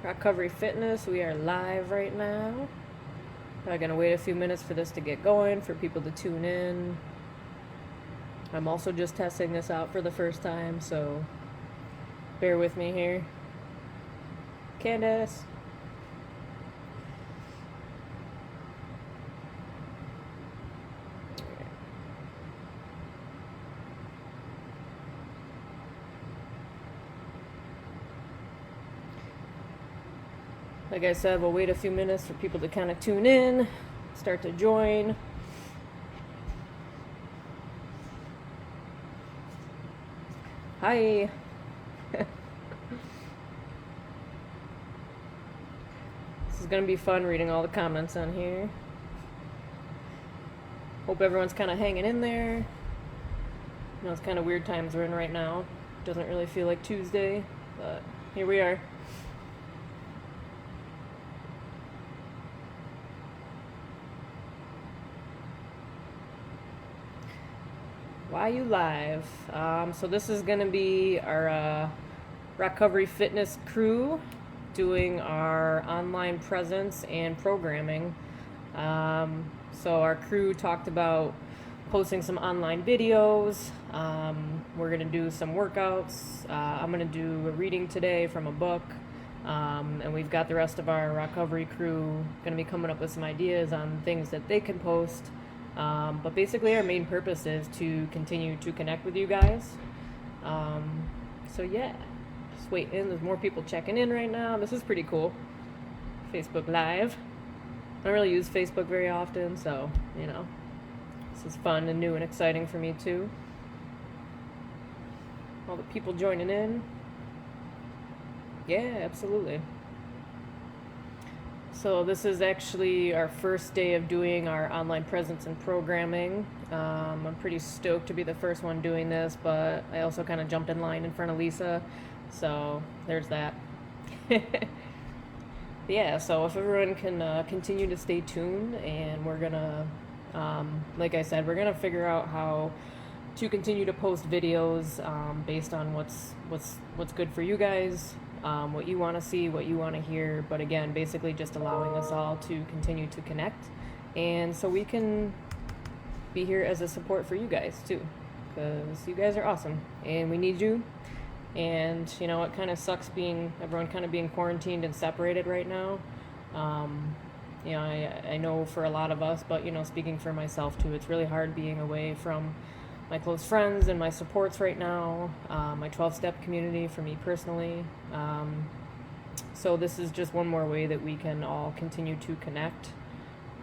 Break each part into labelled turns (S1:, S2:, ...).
S1: Recovery Fitness. We are live right now. I'm gonna wait a few minutes for this to get going, for people to tune in. I'm also just testing this out for the first time, so bear with me here. Candace. Like I said, we'll wait a few minutes for people to kind of tune in, start to join. Hi. This is going to be fun reading all the comments on here. Hope everyone's kind of hanging in there. You know, it's kind of weird times we're in right now. Doesn't really feel like Tuesday, but here we are. Why You Live. So this is going to be our Recovery Fitness crew doing our online presence and programming. So our crew talked about posting some online videos. We're going to do some workouts. I'm going to do a reading today from a book. And we've got the rest of our recovery crew going to be coming up with some ideas on things that they can post. But basically our main purpose is to continue to connect with you guys. So yeah, just waiting. There's more people checking in right now. This is pretty cool. Facebook Live. I don't really use Facebook very often, so, you know, this is fun and new and exciting for me too. All the people joining in. Yeah, absolutely. So this is actually our first day of doing our online presence and programming. I'm pretty stoked to be the first one doing this, but I also kind of jumped in line in front of Lisa, so there's that. Yeah, so if everyone can continue to stay tuned, and we're gonna, like I said, we're gonna figure out how to continue to post videos based on what's good for you guys. What you want to see, what you want to hear, but again, basically just allowing us all to continue to connect, and so we can be here as a support for you guys too, because you guys are awesome and we need you. And you know, it kind of sucks everyone kind of being quarantined and separated right now. You know, I know for a lot of us, but you know, speaking for myself too, it's really hard being away from my close friends and my supports right now, my 12-step community for me personally. So this is just one more way that we can all continue to connect.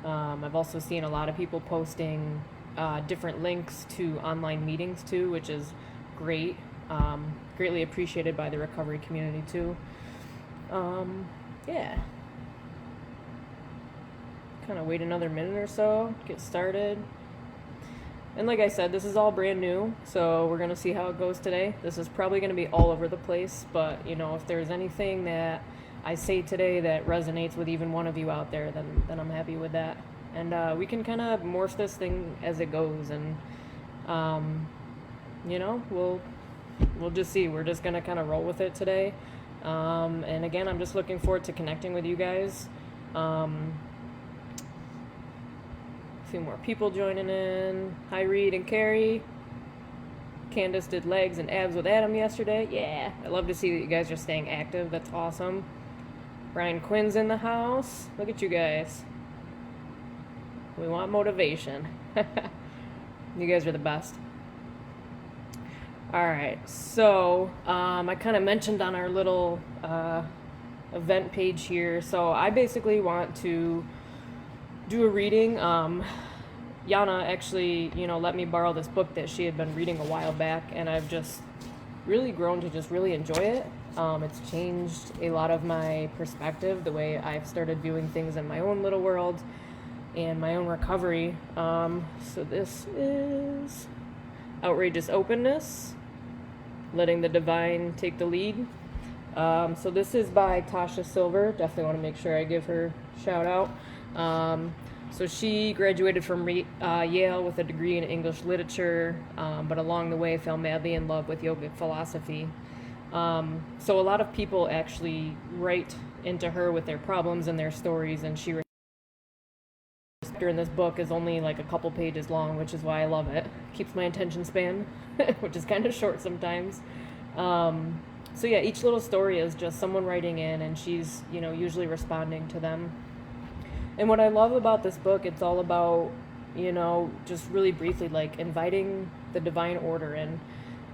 S1: I've also seen a lot of people posting different links to online meetings too, which is great. Greatly appreciated by the recovery community too. Yeah. Kind of wait another minute or so, get started. And like I said, this is all brand new, so we're going to see how it goes today. This is probably going to be all over the place, but, you know, if there's anything that I say today that resonates with even one of you out there, then I'm happy with that. And we can kind of morph this thing as it goes, and, you know, we'll just see. We're just going to kind of roll with it today. And again, I'm just looking forward to connecting with you guys. Few more people joining in. Hi, Reed and Carrie. Candace did legs and abs with Adam yesterday. Yeah, I love to see that you guys are staying active. That's awesome. Brian Quinn's in the house. Look at you guys. We want motivation. You guys are the best. All right, so I kind of mentioned on our little event page here. So I basically want to do a reading. Yana actually, you know, let me borrow this book that she had been reading a while back, and I've just really grown to just really enjoy it. It's changed a lot of my perspective, the way I've started viewing things in my own little world and my own recovery. So this is Outrageous Openness, Letting the Divine Take the Lead. So this is by Tasha Silver. Definitely want to make sure I give her a shout out. So she graduated from Yale with a degree in English literature, but along the way fell madly in love with yogic philosophy. So a lot of people actually write into her with their problems and their stories, and she in this book is only like a couple pages long, which is why I love it. Keeps my attention span, which is kind of short sometimes. So yeah, each little story is just someone writing in, and she's, usually responding to them. And what I love about this book, it's all about, just really briefly, like inviting the divine order in.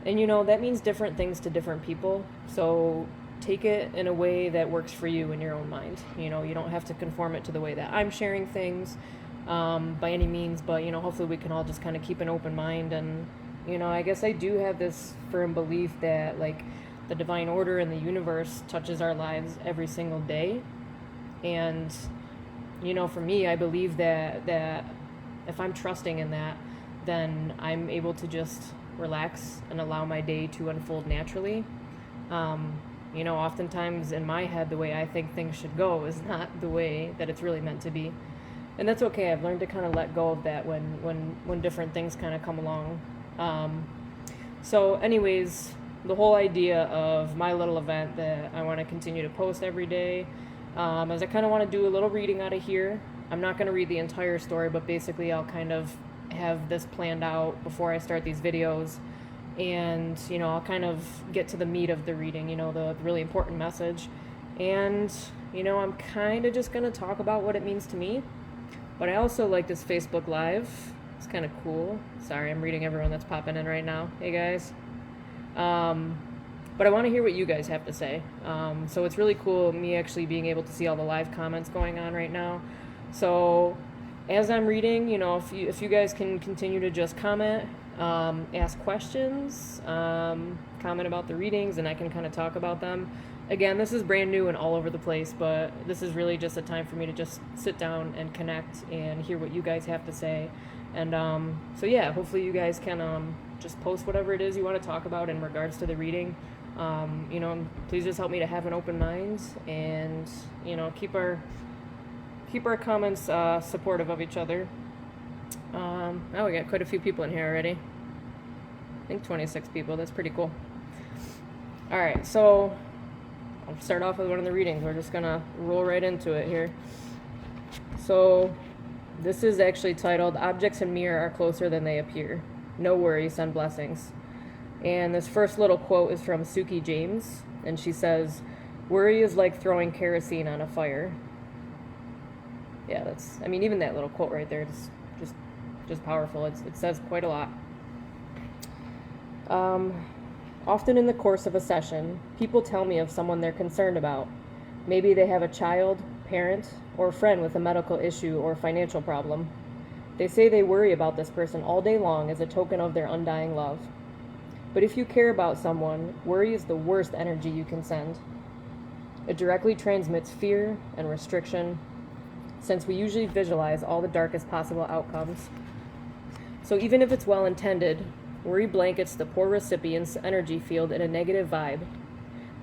S1: And, that means different things to different people. So take it in a way that works for you in your own mind. You don't have to conform it to the way that I'm sharing things by any means, but, hopefully we can all just kind of keep an open mind. And, I guess I do have this firm belief that, like, the divine order in the universe touches our lives every single day. And, for me, I believe that if I'm trusting in that, then I'm able to just relax and allow my day to unfold naturally. Oftentimes in my head, the way I think things should go is not the way that it's really meant to be. And that's okay. I've learned to kind of let go of that when different things kind of come along. So anyways, the whole idea of my little event that I want to continue to post every day, is I kind of want to do a little reading out of here. I'm not going to read the entire story, but basically I'll kind of have this planned out before I start these videos. And, I'll kind of get to the meat of the reading, the really important message. And, I'm kind of just going to talk about what it means to me. But I also like this Facebook Live. It's kind of cool. Sorry, I'm reading everyone that's popping in right now. Hey, guys. But I want to hear what you guys have to say. So it's really cool, me actually being able to see all the live comments going on right now. So as I'm reading, if you guys can continue to just comment, ask questions, comment about the readings, and I can kind of talk about them. Again, this is brand new and all over the place, but this is really just a time for me to just sit down and connect and hear what you guys have to say. And so yeah, hopefully you guys can just post whatever it is you want to talk about in regards to the reading. Please just help me to have an open mind, and keep our comments supportive of each other. We got quite a few people in here already. I think 26 people. That's pretty cool. All right, so I'll start off with one of the readings. We're just gonna roll right into it here. So this is actually titled "Objects in Mirror Are Closer Than They Appear. No worry, send blessings." And this first little quote is from Suki James, and she says, "Worry is like throwing kerosene on a fire." Yeah, even that little quote right there is just powerful. It says quite a lot. Often in the course of a session, people tell me of someone they're concerned about. Maybe they have a child, parent, or a friend with a medical issue or financial problem. They say they worry about this person all day long as a token of their undying love. But if you care about someone, worry is the worst energy you can send. It directly transmits fear and restriction, since we usually visualize all the darkest possible outcomes. So even if it's well-intended, worry blankets the poor recipient's energy field in a negative vibe.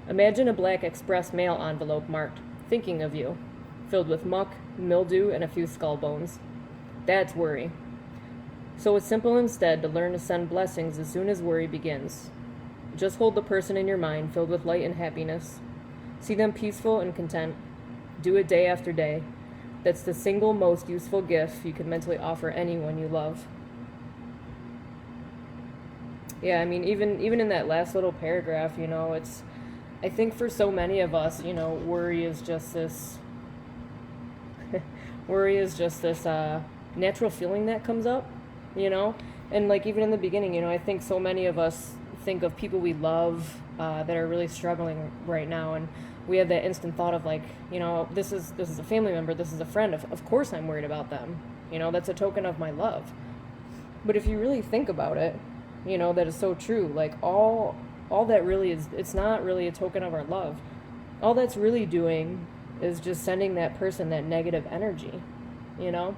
S1: Imagine a black express mail envelope marked, "Thinking of you," filled with muck, mildew, and a few skull bones. That's worry. So it's simple instead to learn to send blessings as soon as worry begins. Just hold the person in your mind filled with light and happiness. See them peaceful and content. Do it day after day. That's the single most useful gift you can mentally offer anyone you love. Yeah, even in that last little paragraph, I think for so many of us, worry is just this natural feeling that comes up, and like even in the beginning, I think so many of us think of people we love that are really struggling right now, and we have that instant thought of like, this is a family member, this is a friend, of course I'm worried about them, that's a token of my love. But if you really think about it, that is so true. Like all that really is, it's not really a token of our love. All that's really doing is just sending that person that negative energy, And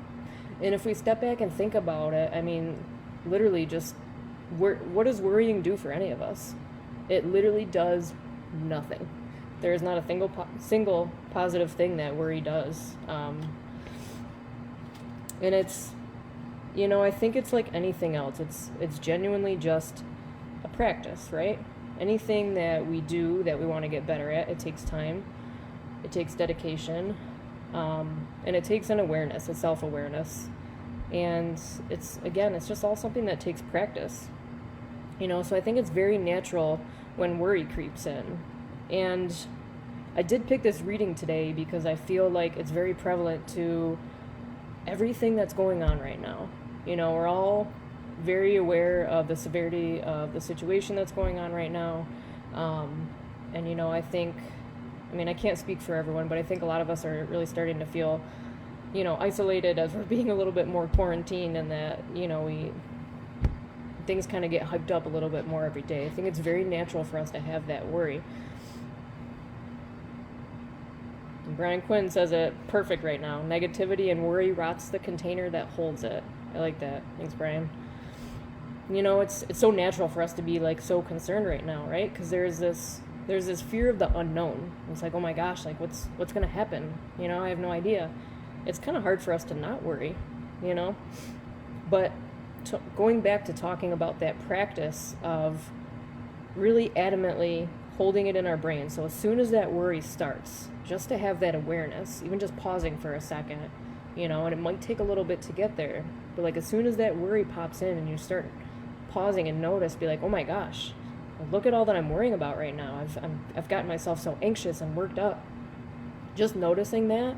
S1: if we step back and think about it, literally just, what does worrying do for any of us? It literally does nothing. There is not a single positive thing that worry does. And it's, I think it's like anything else. It's genuinely just a practice, right? Anything that we do that we want to get better at, it takes time. it takes dedication, and it takes an awareness, a self-awareness. And it's just all something that takes practice. So I think it's very natural when worry creeps in. And I did pick this reading today because I feel like it's very prevalent to everything that's going on right now. We're all very aware of the severity of the situation that's going on right now. And I can't speak for everyone, but I think a lot of us are really starting to feel, isolated as we're being a little bit more quarantined, and that, things kind of get hyped up a little bit more every day. I think it's very natural for us to have that worry. And Brian Quinn says it perfect right now. Negativity and worry rots the container that holds it. I like that. Thanks, Brian. It's so natural for us to be like so concerned right now, right? Because there's this fear of the unknown. It's like, oh my gosh, like what's going to happen? I have no idea. It's kind of hard for us to not worry, But going back to talking about that practice of really adamantly holding it in our brain. So as soon as that worry starts, just to have that awareness, even just pausing for a second, and it might take a little bit to get there. But like as soon as that worry pops in and you start pausing and notice, be like, oh my gosh, look at all that I'm worrying about right now. I've gotten myself so anxious and worked up. Just noticing that.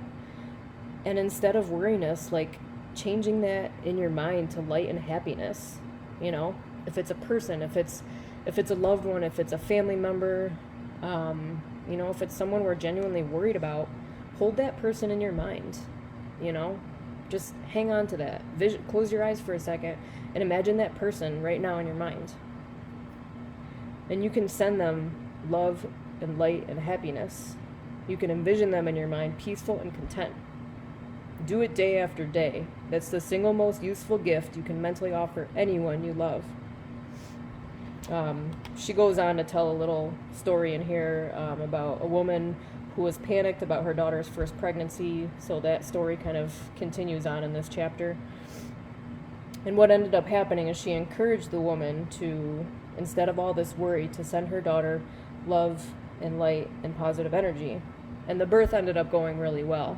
S1: And instead of worriness, like changing that in your mind to light and happiness. If it's a person, if it's a loved one, if it's a family member, if it's someone we're genuinely worried about, hold that person in your mind. Just hang on to that. Close your eyes for a second and imagine that person right now in your mind. And you can send them love and light and happiness. You can envision them in your mind peaceful and content. Do it day after day. That's the single most useful gift you can mentally offer anyone you love. She goes on to tell a little story in here about a woman who was panicked about her daughter's first pregnancy. So that story kind of continues on in this chapter. And what ended up happening is she encouraged the woman to, instead of all this worry, to send her daughter love and light and positive energy. And the birth ended up going really well.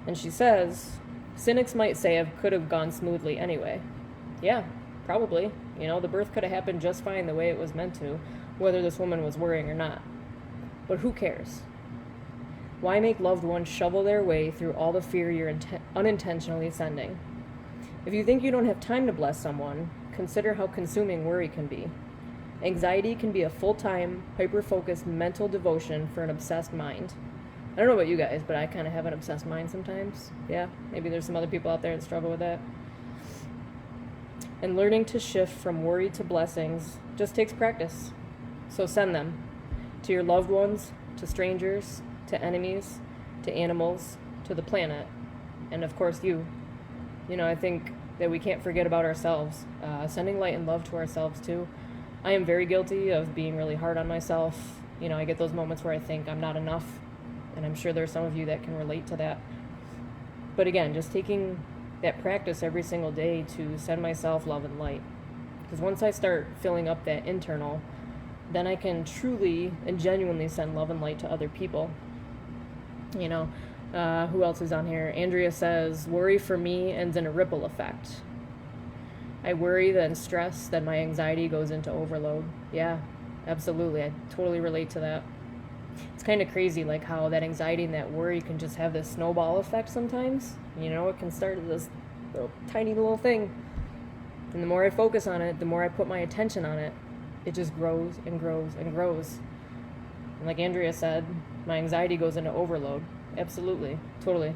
S1: And she says, cynics might say it could have gone smoothly anyway. Yeah, probably. The birth could have happened just fine the way it was meant to, whether this woman was worrying or not. But who cares? Why make loved ones shovel their way through all the fear you're unintentionally sending? If you think you don't have time to bless someone, consider how consuming worry can be. Anxiety can be a full-time, hyper-focused mental devotion for an obsessed mind. I don't know about you guys, but I kind of have an obsessed mind sometimes. Yeah, maybe there's some other people out there that struggle with that. And learning to shift from worry to blessings just takes practice. So send them to your loved ones, to strangers, to enemies, to animals, to the planet, and of course you. I think that we can't forget about ourselves, sending light and love to ourselves too. I am very guilty of being really hard on myself. I get those moments where I think I'm not enough, and I'm sure there's some of you that can relate to that. But again, just taking that practice every single day to send myself love and light. Because once I start filling up that internal, then I can truly and genuinely send love and light to other people. Who else is on here? Andrea says, worry for me ends in a ripple effect. I worry, then stress, then my anxiety goes into overload. Yeah, absolutely. I totally relate to that. It's kind of crazy, like how that anxiety and that worry can just have this snowball effect sometimes. It can start as this tiny little thing. And the more I focus on it, the more I put my attention on it, it just grows and grows and grows. And like Andrea said, my anxiety goes into overload. Absolutely. Totally.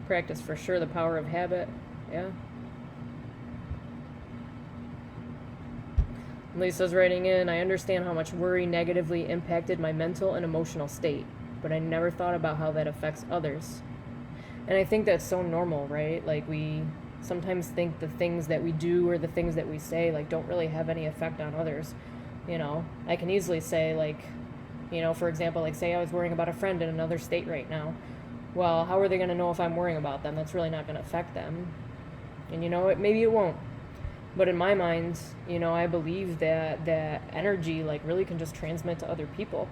S1: Practice for sure. The power of habit. Yeah. Lisa's writing in, I understand how much worry negatively impacted my mental and emotional state, but I never thought about how that affects others. And I think that's so normal, right? Like we sometimes think the things that we do or the things that we say like don't really have any effect on others. I can easily say like, for example, like say I was worrying about a friend in another state right now. Well, how are they going to know if I'm worrying about them? That's really not going to affect them. And maybe it won't. But in my mind, I believe that energy like really can just transmit to other people.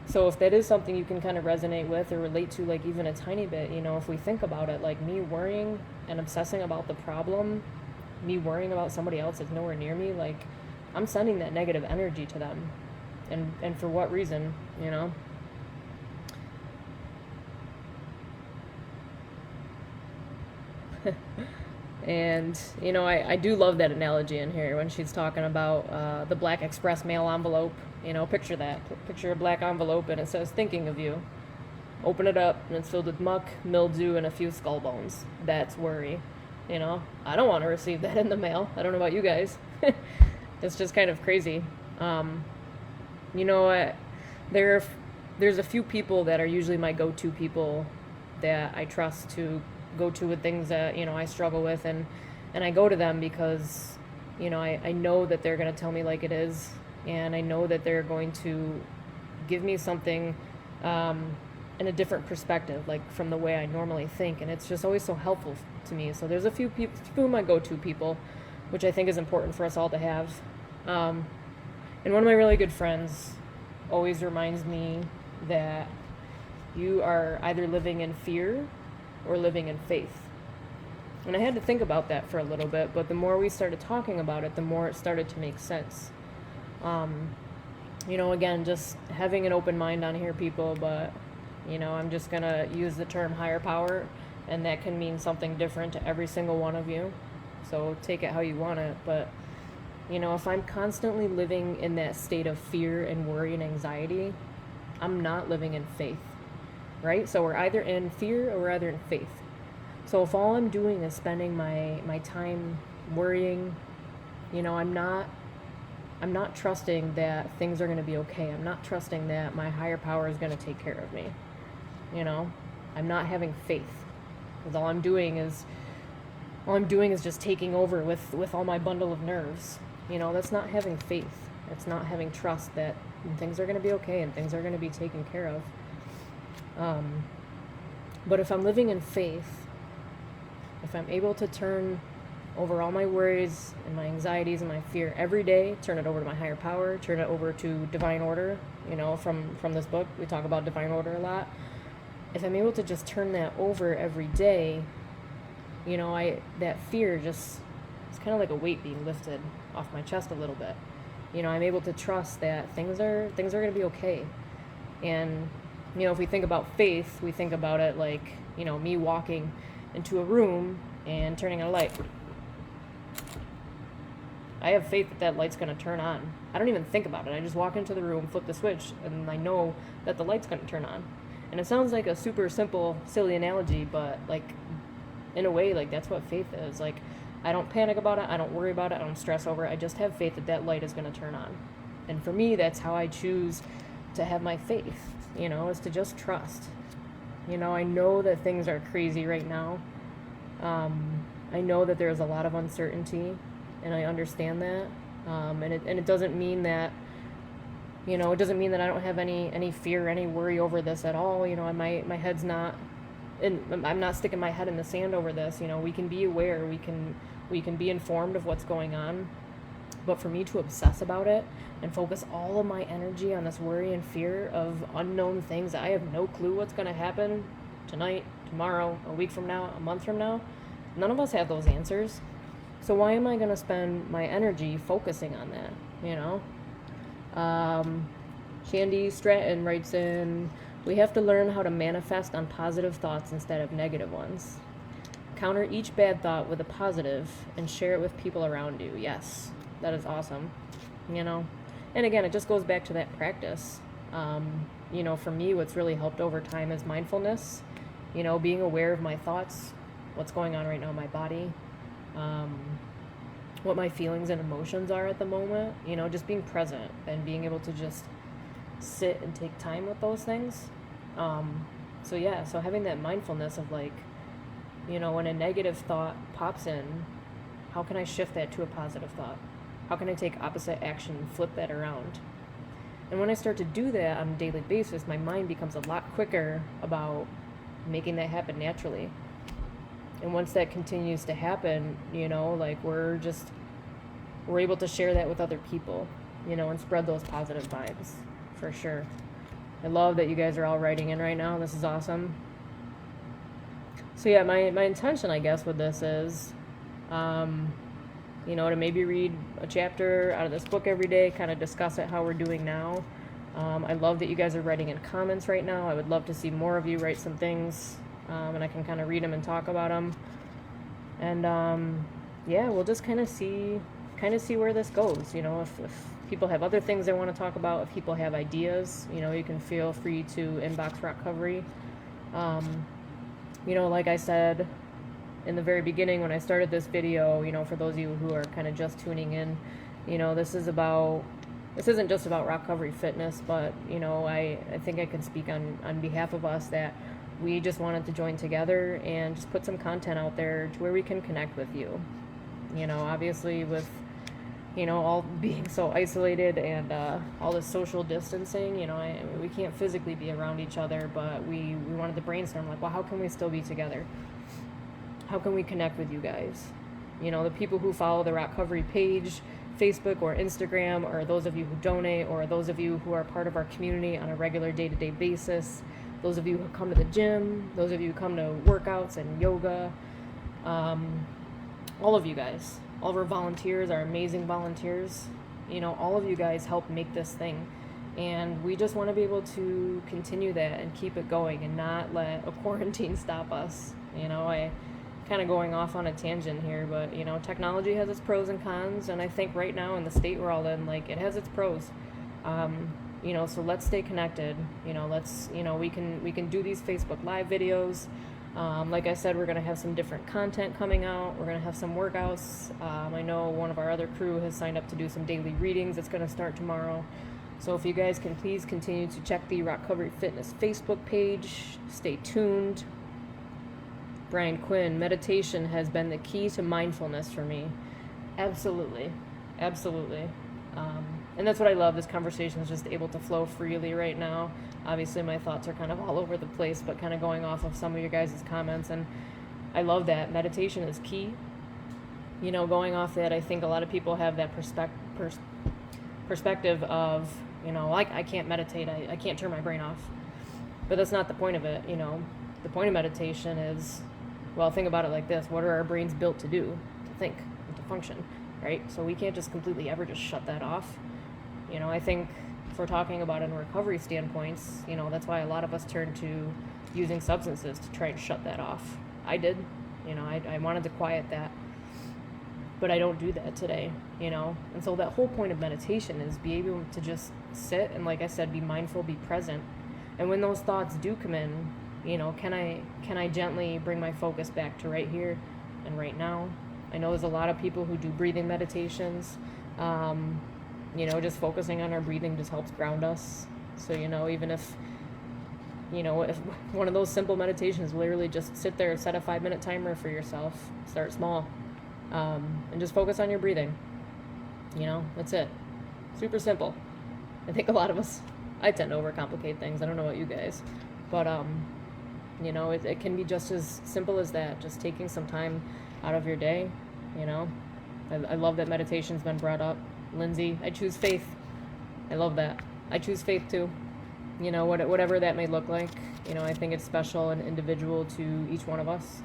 S1: So if that is something you can kind of resonate with or relate to, like even a tiny bit, if we think about it, like me worrying and obsessing about the problem, me worrying about somebody else that's nowhere near me, like I'm sending that negative energy to them. And for what reason, And, I do love that analogy in here when she's talking about the black express mail envelope. Picture that. Picture a black envelope and it says, thinking of you. Open it up and it's filled with muck, mildew, and a few skull bones. That's worry. I don't want to receive that in the mail. I don't know about you guys. It's just kind of crazy. There's a few people that are usually my go-to people that I trust to go to with things that I struggle with, and I go to them because I know that they're going to tell me like it is, and I know that they're going to give me something in a different perspective, like from the way I normally think, and it's just always so helpful to me. So there's a few of my go-to people, which I think is important for us all to have. And one of my really good friends always reminds me that you are either living in fear or living in faith. And I had to think about that for a little bit, but the more we started talking about it, the more it started to make sense. Again, just having an open mind on here, people, but, I'm just going to use the term higher power, and that can mean something different to every single one of you. So take it how you want it. But, if I'm constantly living in that state of fear and worry and anxiety, I'm not living in faith. Right? So we're either in fear or we're either in faith. So if all I'm doing is spending my time worrying, I'm not trusting that things are going to be okay. I'm not trusting that my higher power is going to take care of me. I'm not having faith. Because all I'm doing is just taking over with all my bundle of nerves. That's not having faith. It's not having trust that things are going to be okay and things are going to be taken care of. But if I'm living in faith, if I'm able to turn over all my worries and my anxieties and my fear every day, turn it over to my higher power, turn it over to divine order, from this book, we talk about divine order a lot. If I'm able to just turn that over every day, that fear it's kind of like a weight being lifted off my chest a little bit. I'm able to trust that things are going to be okay. And if we think about faith, we think about it like, me walking into a room and turning on a light. I have faith that light's going to turn on. I don't even think about it. I just walk into the room, flip the switch, and I know that the light's going to turn on. And it sounds like a super simple, silly analogy, but like, in a way, like that's what faith is. Like, I don't panic about it. I don't worry about it. I don't stress over it. I just have faith that light is going to turn on. And for me, that's how I choose to have my faith, is to just trust. I know that things are crazy right now. I know that there's a lot of uncertainty, and I understand that. And it doesn't mean that, it doesn't mean that I don't have any fear, any worry over this at all. My head's not, and I'm not sticking my head in the sand over this. We can be aware, we can be informed of what's going on. But for me to obsess about it and focus all of my energy on this worry and fear of unknown things, I have no clue what's going to happen tonight, tomorrow, a week from now, a month from now. None of us have those answers. So why am I going to spend my energy focusing on that, Shandy Stratton writes in, we have to learn how to manifest on positive thoughts instead of negative ones. Counter each bad thought with a positive and share it with people around you. Yes. That is awesome, And again, it just goes back to that practice. For me, what's really helped over time is mindfulness, being aware of my thoughts, what's going on right now in my body, what my feelings and emotions are at the moment, just being present and being able to just sit and take time with those things. So having that mindfulness of like, when a negative thought pops in, how can I shift that to a positive thought? How can I take opposite action and flip that around? And when I start to do that on a daily basis, my mind becomes a lot quicker about making that happen naturally. And once that continues to happen, we're able to share that with other people, and spread those positive vibes for sure. I love that you guys are all writing in right now. This is awesome. So yeah, my intention, I guess, with this is, to maybe read a chapter out of this book every day, kind of discuss it how we're doing now. I love that you guys are writing in comments right now. I would love to see more of you write some things, and I can kind of read them and talk about them. And we'll just kind of see where this goes. If people have other things they want to talk about, if people have ideas, you can feel free to inbox Rock Recovery. Like I said in the very beginning when I started this video, for those of you who are kind of just tuning in, this isn't just about Rock Recovery Fitness, but, I think I can speak on behalf of us that we just wanted to join together and just put some content out there to where we can connect with you. Obviously with, all being so isolated and all this social distancing, we can't physically be around each other, but we wanted to brainstorm, like, well, how can we still be together? How can we connect with you guys? The people who follow the Rock Recovery page, Facebook or Instagram, or those of you who donate, or those of you who are part of our community on a regular day-to-day basis, those of you who come to the gym, those of you who come to workouts and yoga, all of you guys, all of our volunteers, our amazing volunteers, all of you guys help make this thing. And we just want to be able to continue that and keep it going and not let a quarantine stop us. I kind of going off on a tangent here, but, technology has its pros and cons. And I think right now in the state we're all in, it has its pros. So let's stay connected. We can do these Facebook Live videos. Like I said, we're going to have some different content coming out. We're going to have some workouts. I know one of our other crew has signed up to do some daily readings. It's going to start tomorrow. So if you guys can please continue to check the Rock Recovery Fitness Facebook page, stay tuned. Brian Quinn, meditation has been the key to mindfulness for me. Absolutely. Absolutely. And that's what I love. This conversation is just able to flow freely right now. Obviously, my thoughts are kind of all over the place, but kind of going off of some of your guys' comments. And I love that. Meditation is key. Going off that, I think a lot of people have that perspective of, I can't meditate. I can't turn my brain off. But that's not the point of it. The point of meditation is, well, think about it like this. What are our brains built to do? To think and to function, right? So we can't just completely ever just shut that off. I think if we're talking about it in recovery standpoints, that's why a lot of us turn to using substances to try and shut that off. I did. I wanted to quiet that. But I don't do that today, And so that whole point of meditation is be able to just sit and, like I said, be mindful, be present. And when those thoughts do come in, can I gently bring my focus back to right here and right now? I know there's a lot of people who do breathing meditations. Just focusing on our breathing just helps ground us. So, even if one of those simple meditations, literally just sit there, set a 5-minute timer for yourself, start small, and just focus on your breathing. That's it. Super simple. I think a lot of us, I tend to overcomplicate things. I don't know about you guys, but, it can be just as simple as that, just taking some time out of your day, I love that meditation's been brought up. Lindsay, I choose faith. I love that. I choose faith too. Whatever that may look like. I think it's special and individual to each one of us.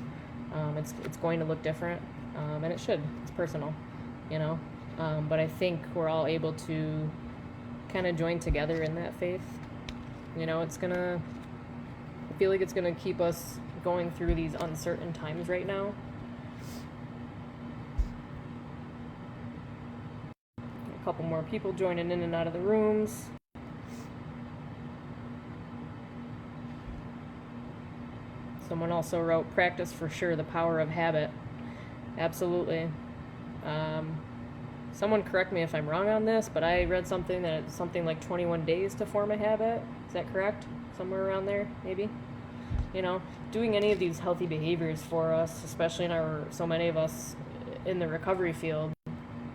S1: It's going to look different, and it should. It's personal, But I think we're all able to kind of join together in that faith. I feel like it's gonna keep us going through these uncertain times right now. A couple more people joining in and out of the rooms. Someone also wrote, practice for sure, the power of habit. Absolutely. Someone correct me if I'm wrong on this, but I read something that it's something like 21 days to form a habit. Is that correct? Somewhere around there, maybe? Doing any of these healthy behaviors for us, especially so many of us in the recovery field,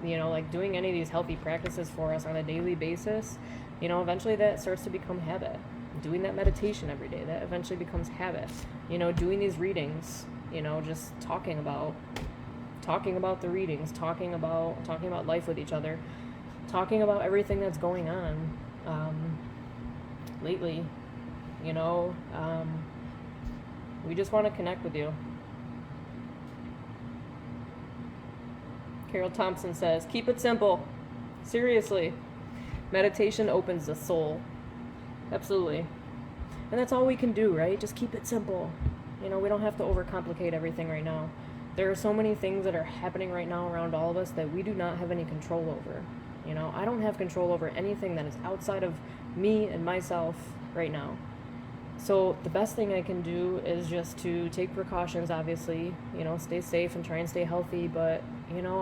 S1: doing any of these healthy practices for us on a daily basis, eventually that starts to become habit. Doing that meditation every day, that eventually becomes habit. Doing these readings, just talking about the readings, talking about life with each other, talking about everything that's going on. lately. You know, we just want to connect with you. Carol Thompson says, keep it simple. Seriously. Meditation opens the soul. Absolutely. And that's all we can do, right? Just keep it simple. You know, we don't have to overcomplicate everything right now. There are so many things that are happening right now around all of us that we do not have any control over. You know, I don't have control over anything that is outside of me and myself right now. So the best thing I can do is just to take precautions, obviously, you know, stay safe and try and stay healthy. But, you know,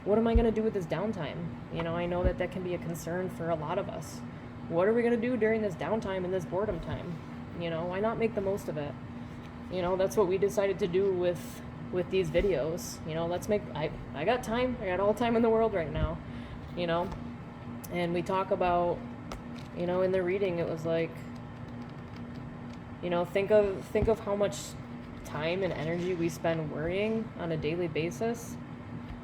S1: what am I going to do with this downtime? You know, I know that can be a concern for a lot of us. What are we going to do during this downtime and this boredom time? You know, why not make the most of it? You know, that's what we decided to do with these videos. You know, I got time. I got all the time in the world right now, you know. And we talk about, you know, in the reading, it was like, you know, think of how much time and energy we spend worrying on a daily basis.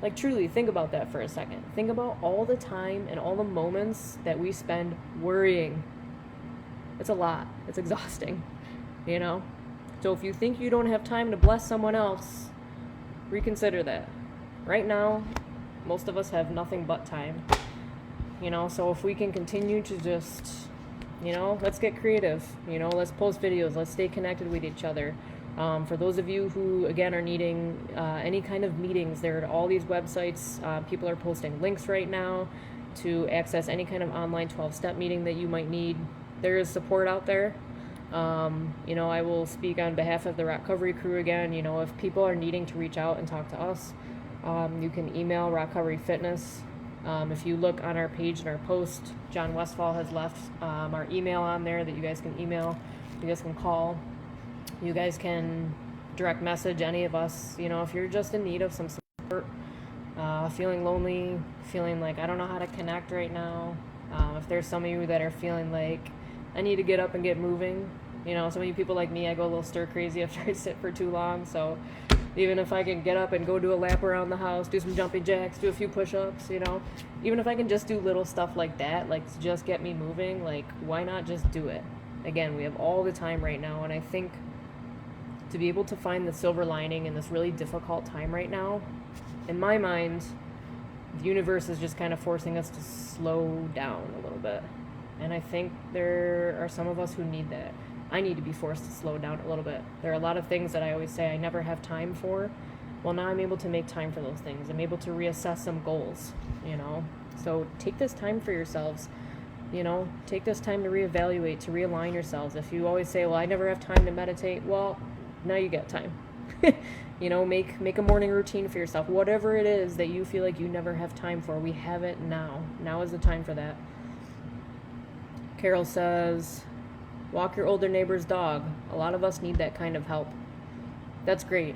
S1: Like, truly, think about that for a second. Think about all the time and all the moments that we spend worrying. It's a lot. It's exhausting, you know? So if you think you don't have time to bless someone else, reconsider that. Right now, most of us have nothing but time, you know? So if we can continue to just, you know, let's get creative, you know, let's post videos, let's stay connected with each other. For those of you who, again, are needing any kind of meetings, there are all these websites. People are posting links right now to access any kind of online 12-step meeting that you might need. There is support out there. You know, I will speak on behalf of the Recovery crew again. You know, if people are needing to reach out and talk to us, you can email Recovery Fitness. If you look on our page and our post, John Westfall has left our email on there that you guys can email, you guys can call. You guys can direct message any of us, you know, if you're just in need of some support, feeling lonely, feeling like I don't know how to connect right now. If there's some of you that are feeling like I need to get up and get moving, you know, some of you people like me, I go a little stir crazy after I sit for too long. So even if I can get up and go do a lap around the house, do some jumping jacks, do a few push-ups, you know, even if I can just do little stuff like that, like to just get me moving, like why not just do it? Again, we have all the time right now, and I think to be able to find the silver lining in this really difficult time right now, in my mind, the universe is just kind of forcing us to slow down a little bit. And I think there are some of us who need that. I need to be forced to slow down a little bit. There are a lot of things that I always say I never have time for. Well, now I'm able to make time for those things. I'm able to reassess some goals, you know. So take this time for yourselves. You know, take this time to reevaluate, to realign yourselves. If you always say, well, I never have time to meditate, well, now you get time. You know, make a morning routine for yourself. Whatever it is that you feel like you never have time for, we have it now. Now is the time for that. Carol says, walk your older neighbor's dog. A lot of us need that kind of help. That's great.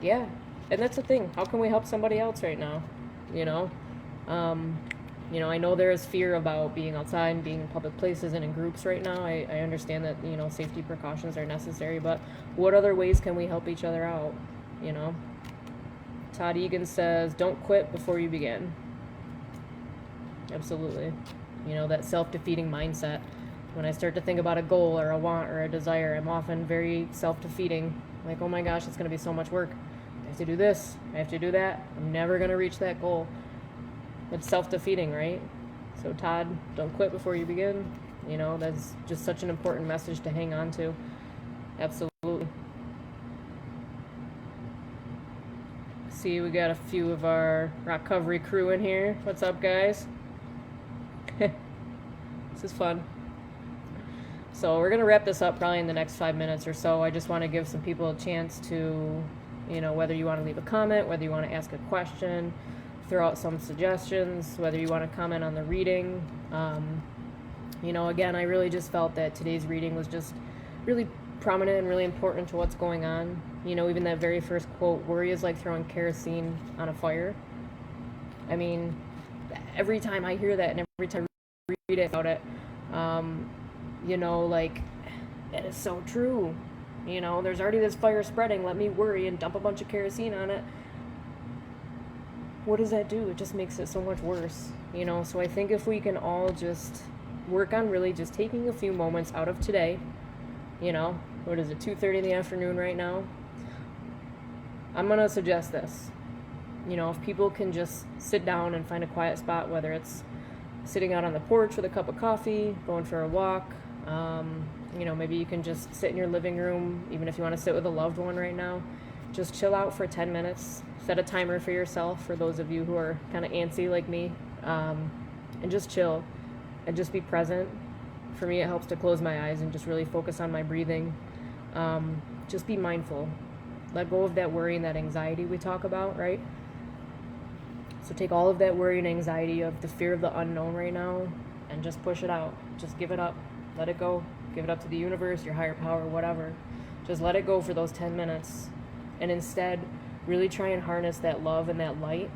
S1: Yeah, and that's the thing. How can we help somebody else right now? You know? You know, I know there is fear about being outside and being in public places and in groups right now. I understand that, you know, safety precautions are necessary, but what other ways can we help each other out, you know? Todd Egan says, don't quit before you begin. Absolutely. You know, that self-defeating mindset. When I start to think about a goal or a want or a desire, I'm often very self-defeating. Like, oh my gosh, it's going to be so much work. I have to do this. I have to do that. I'm never going to reach that goal. It's self-defeating, right? So Todd, don't quit before you begin. You know, that's just such an important message to hang on to. Absolutely. See, we got a few of our recovery crew in here. What's up, guys? This is fun. So we're going to wrap this up probably in the next 5 minutes or so. I just want to give some people a chance to, you know, whether you want to leave a comment, whether you want to ask a question, throw out some suggestions, whether you want to comment on the reading. You know, again, I really just felt that today's reading was just really prominent and really important to what's going on. You know, even that very first quote, worry is like throwing kerosene on a fire. I mean, every time I hear that and every time I read about it, you know, like, it is so true. You know, there's already this fire spreading, let me worry and dump a bunch of kerosene on it. What does that do? It just makes it so much worse, you know. So I think if we can all just work on really just taking a few moments out of today. You know, what is it, 2:30 in the afternoon right now? I'm going to suggest this. You know, if people can just sit down and find a quiet spot, whether it's sitting out on the porch with a cup of coffee, going for a walk, you know, maybe you can just sit in your living room, even if you want to sit with a loved one right now. Just chill out for 10 minutes. Set a timer for yourself, for those of you who are kind of antsy like me, and just chill and just be present. For me, it helps to close my eyes and just really focus on my breathing. Just be mindful. Let go of that worry and that anxiety we talk about, right? So take all of that worry and anxiety of the fear of the unknown right now and just push it out. Just give it up. Let it go. Give it up to the universe, your higher power, whatever. Just let it go for those 10 minutes. And instead, really try and harness that love and that light,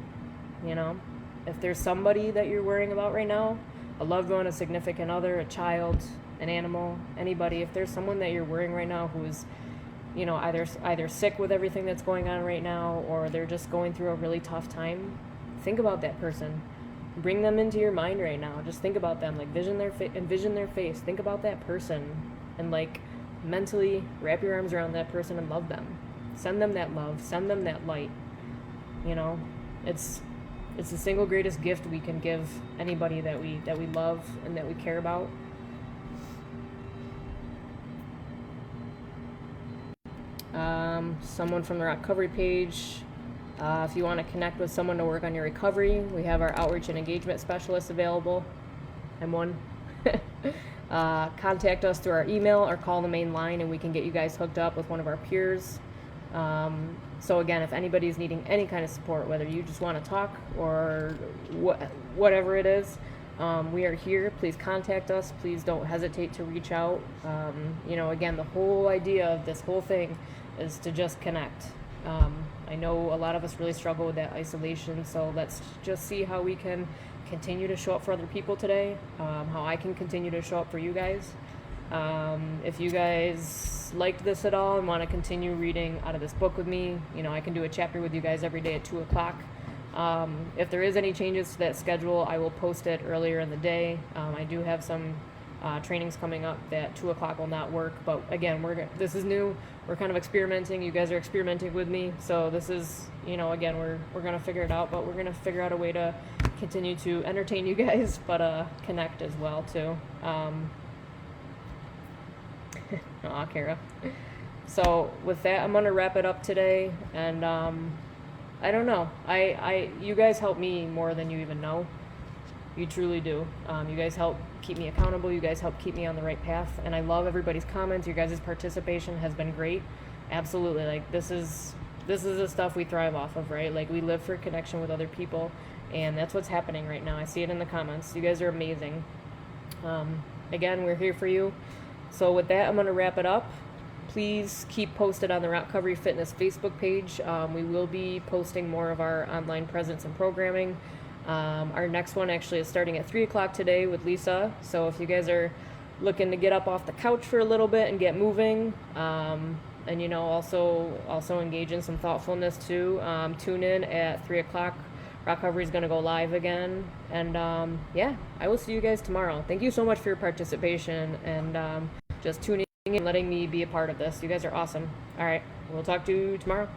S1: you know? If there's somebody that you're worrying about right now, a loved one, a significant other, a child, an animal, anybody, if there's someone that you're worrying right now who's, you know, either sick with everything that's going on right now, or they're just going through a really tough time, think about that person. Bring them into your mind right now. Just think about them. Like, envision their face. Think about that person, and like mentally wrap your arms around that person and love them. Send them that love. Send them that light. You know, it's the single greatest gift we can give anybody that we love and that we care about. Someone from the recovery page. If you want to connect with someone to work on your recovery, we have our outreach and engagement specialists available. I'm one. Contact us through our email or call the main line, and we can get you guys hooked up with one of our peers. So again, if anybody's needing any kind of support, whether you just want to talk or whatever it is, we are here. Please contact us. Please don't hesitate to reach out. You know, again, the whole idea of this whole thing is to just connect. I know a lot of us really struggle with that isolation, so let's just see how we can continue to show up for other people today, how I can continue to show up for you guys. If you guys liked this at all and want to continue reading out of this book with me, you know, I can do a chapter with you guys every day at 2 o'clock. If there is any changes to that schedule, I will post it earlier in the day. I do have some trainings coming up that 2 o'clock will not work, but again, this is new. We're kind of experimenting. You guys are experimenting with me, so this is, you know, again, we're gonna figure it out, but we're gonna figure out a way to continue to entertain you guys, but connect as well too. Aw, Kara. So with that, I'm gonna wrap it up today, and I don't know. You guys help me more than you even know. You truly do. You guys help keep me accountable. You guys help keep me on the right path. And I love everybody's comments. Your guys' participation has been great. Absolutely. Like, this is the stuff we thrive off of, right? Like, we live for connection with other people. And that's what's happening right now. I see it in the comments. You guys are amazing. Again, we're here for you. So with that, I'm going to wrap it up. Please keep posted on the Recovery Fitness Facebook page. We will be posting more of our online presence and programming. Our next one actually is starting at 3 o'clock today with Lisa. So if you guys are looking to get up off the couch for a little bit and get moving, and you know, also engage in some thoughtfulness too, tune in at 3 o'clock. Recovery is going to go live again. And yeah, I will see you guys tomorrow. Thank you so much for your participation and just tuning in and letting me be a part of this. You guys are awesome. All right, we'll talk to you tomorrow.